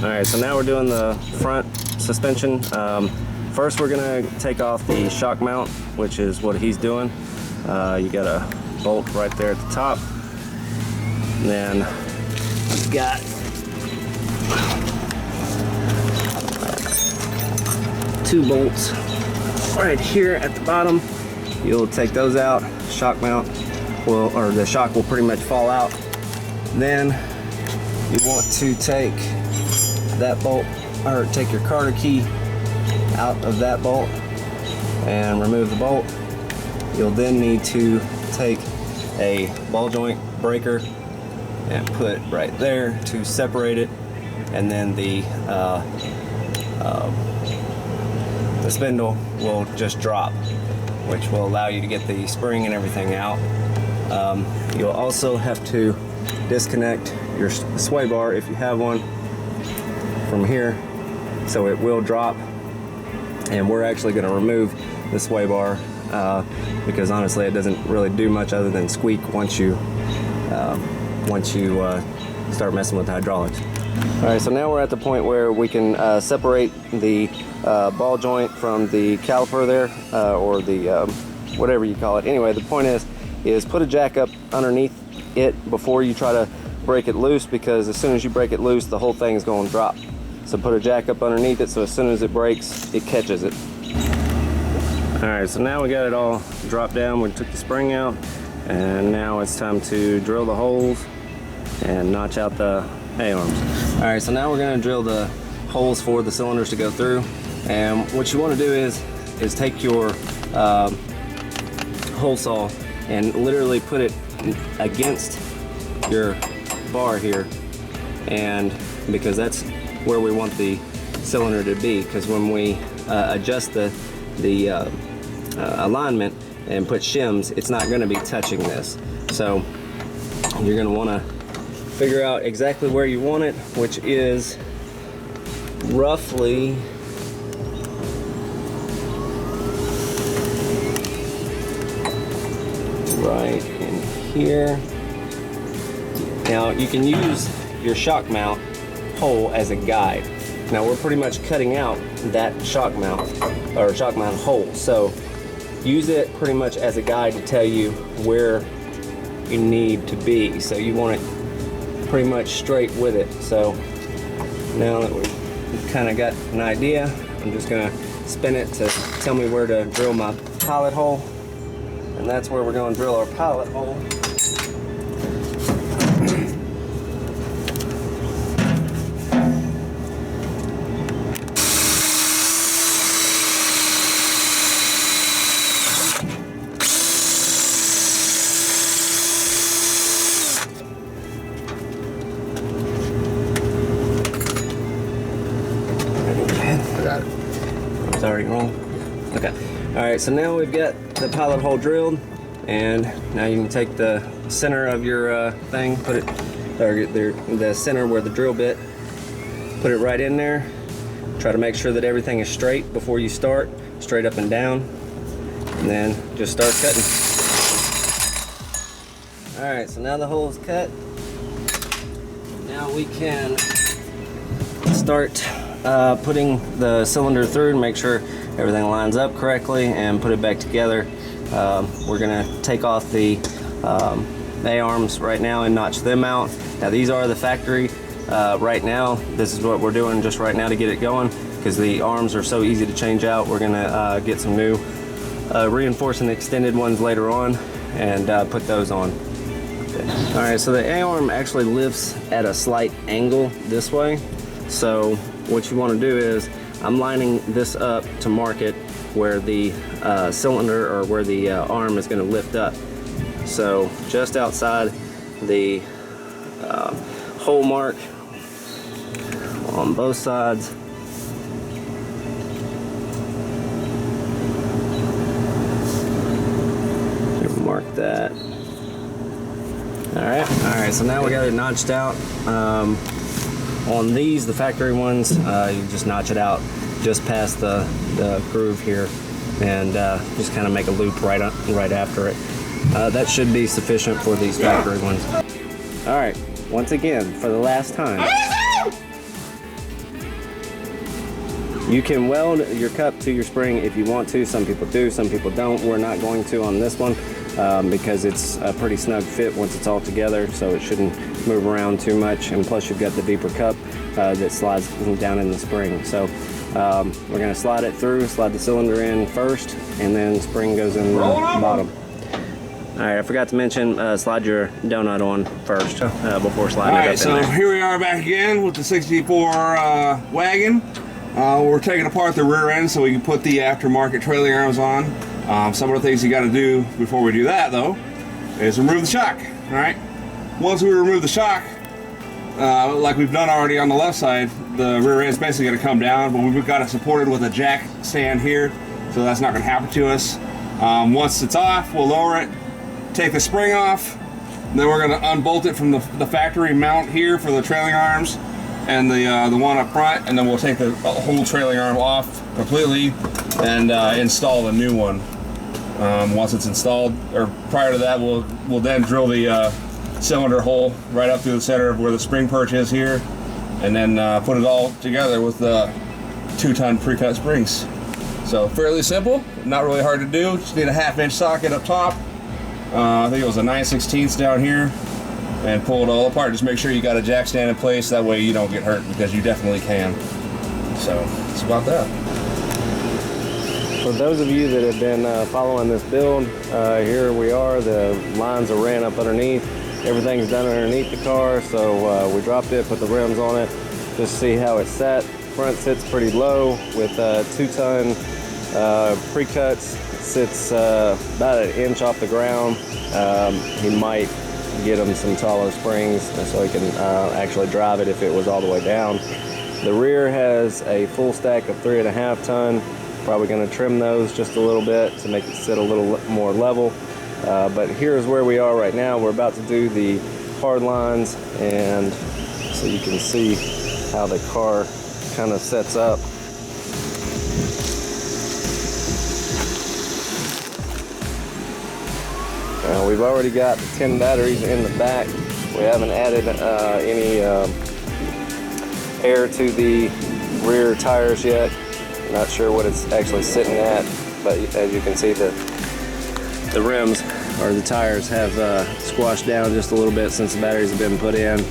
Alright, so now we're doing the front suspension. First we're going to take off the shock mount, which is what he's doing. You got a bolt right there at the top. And then you've got two bolts right here at the bottom. You'll take those out. Shock mount will, or the shock will pretty much fall out. Then you want to take that bolt, or take your Carter key out of that bolt and remove the bolt. You'll then need to take a ball joint breaker and put right there to separate it, and then the spindle will just drop, which will allow you to get the spring and everything out. You'll also have to disconnect your sway bar, if you have one, from here, so it will drop. And we're actually going to remove the sway bar because honestly it doesn't really do much other than squeak once you start messing with the hydraulics. Alright, so now we're at the point where we can separate the ball joint from the caliper there, or the whatever you call it. Anyway, the point is put a jack up underneath it before you try to break it loose, because as soon as you break it loose, the whole thing is going to drop. So put a jack up underneath it, so as soon as it breaks, it catches it. Alright, so now we got it all dropped down. We took the spring out, and now it's time to drill the holes and notch out the A-arms. Alright, so now we're going to drill the holes for the cylinders to go through. And what you want to do is take your hole saw and literally put it against your bar here, and because that's where we want the cylinder to be, because when we adjust the alignment and put shims, it's not going to be touching this. So you're going to want to figure out exactly where you want it, which is roughly right in here. Now you can use your shock mount hole as a guide. Now we're pretty much cutting out that shock mount, or shock mount hole, so use it pretty much as a guide to tell you where you need to be. So you want it pretty much straight with it. So now that we've kind of got an idea, I'm just going to spin it to tell me where to drill my pilot hole, and that's where we're going to drill our pilot hole. It's already wrong. Okay. Alright, so now we've got the pilot hole drilled, and now you can take the center of your thing, put it, or the center where the drill bit, put it right in there. Try to make sure that everything is straight before you start, straight up and down, and then just start cutting. Alright, so now the hole is cut. Now we can start putting the cylinder through and make sure everything lines up correctly and put it back together. We're going to take off the A-arms right now and notch them out. Now these are the factory right now. This is what we're doing just right now to get it going, because the arms are so easy to change out. We're going to get some new reinforced and extended ones later on and put those on. Alright, so the A-arm actually lifts at a slight angle this way. So what you want to do is, I'm lining this up to mark it where the cylinder, or where the arm is going to lift up. So just outside the hole mark on both sides. Mark that. Alright, so now we got it notched out. On these, the factory ones, you just notch it out just past the groove here, and just kind of make a loop right after it. That should be sufficient for these factory ones. Alright, once again, for the last time, you can weld your cup to your spring if you want to. Some people do, some people don't. We're not going to on this one because it's a pretty snug fit once it's all together, so it shouldn't move around too much, and plus you've got the deeper cup that slides down in the spring. So we're going to slide it through, slide the cylinder in first, and then spring goes in the bottom. Alright, I forgot to mention, slide your donut on first before sliding it up in there. Alright, so here we are back again with the 64 Wagon. We're taking apart the rear end so we can put the aftermarket trailing arms on. Some of the things you got to do before we do that, though, is remove the shock. Alright, once we remove the shock, like we've done already on the left side, the rear end's basically going to come down, but we've got it supported with a jack stand here, so that's not going to happen to us. Once it's off, we'll lower it, take the spring off, then we're going to unbolt it from the factory mount here for the trailing arms and the one up front, and then we'll take the whole trailing arm off completely and install the new one. Once it's installed, or prior to that, we'll then drill the cylinder hole right up through the center of where the spring perch is here, and then put it all together with the 2-ton pre-cut springs. So fairly simple, not really hard to do. Just need a 1/2-inch socket up top. I think it was a 9/16 down here, and pull it all apart. Just make sure you got a jack stand in place, that way you don't get hurt, because you definitely can. So that's about that. For those of you that have been following this build, here we are. The lines are ran up underneath. Everything's done underneath the car, so we dropped it, put the rims on it, just see how it's set. Front sits pretty low with 2-ton pre-cuts. It sits about 1 inch off the ground. He might get him some taller springs so he can actually drive it if it was all the way down. The rear has a full stack of 3.5 ton. Probably going to trim those just a little bit to make it sit a little more level. But here's where we are right now. We're about to do the hard lines, and so you can see how the car kind of sets up. We've already got the 10 batteries in the back. We haven't added any air to the rear tires yet. Not sure what it's actually sitting at, but as you can see, the rims or the tires have squashed down just a little bit since the batteries have been put in.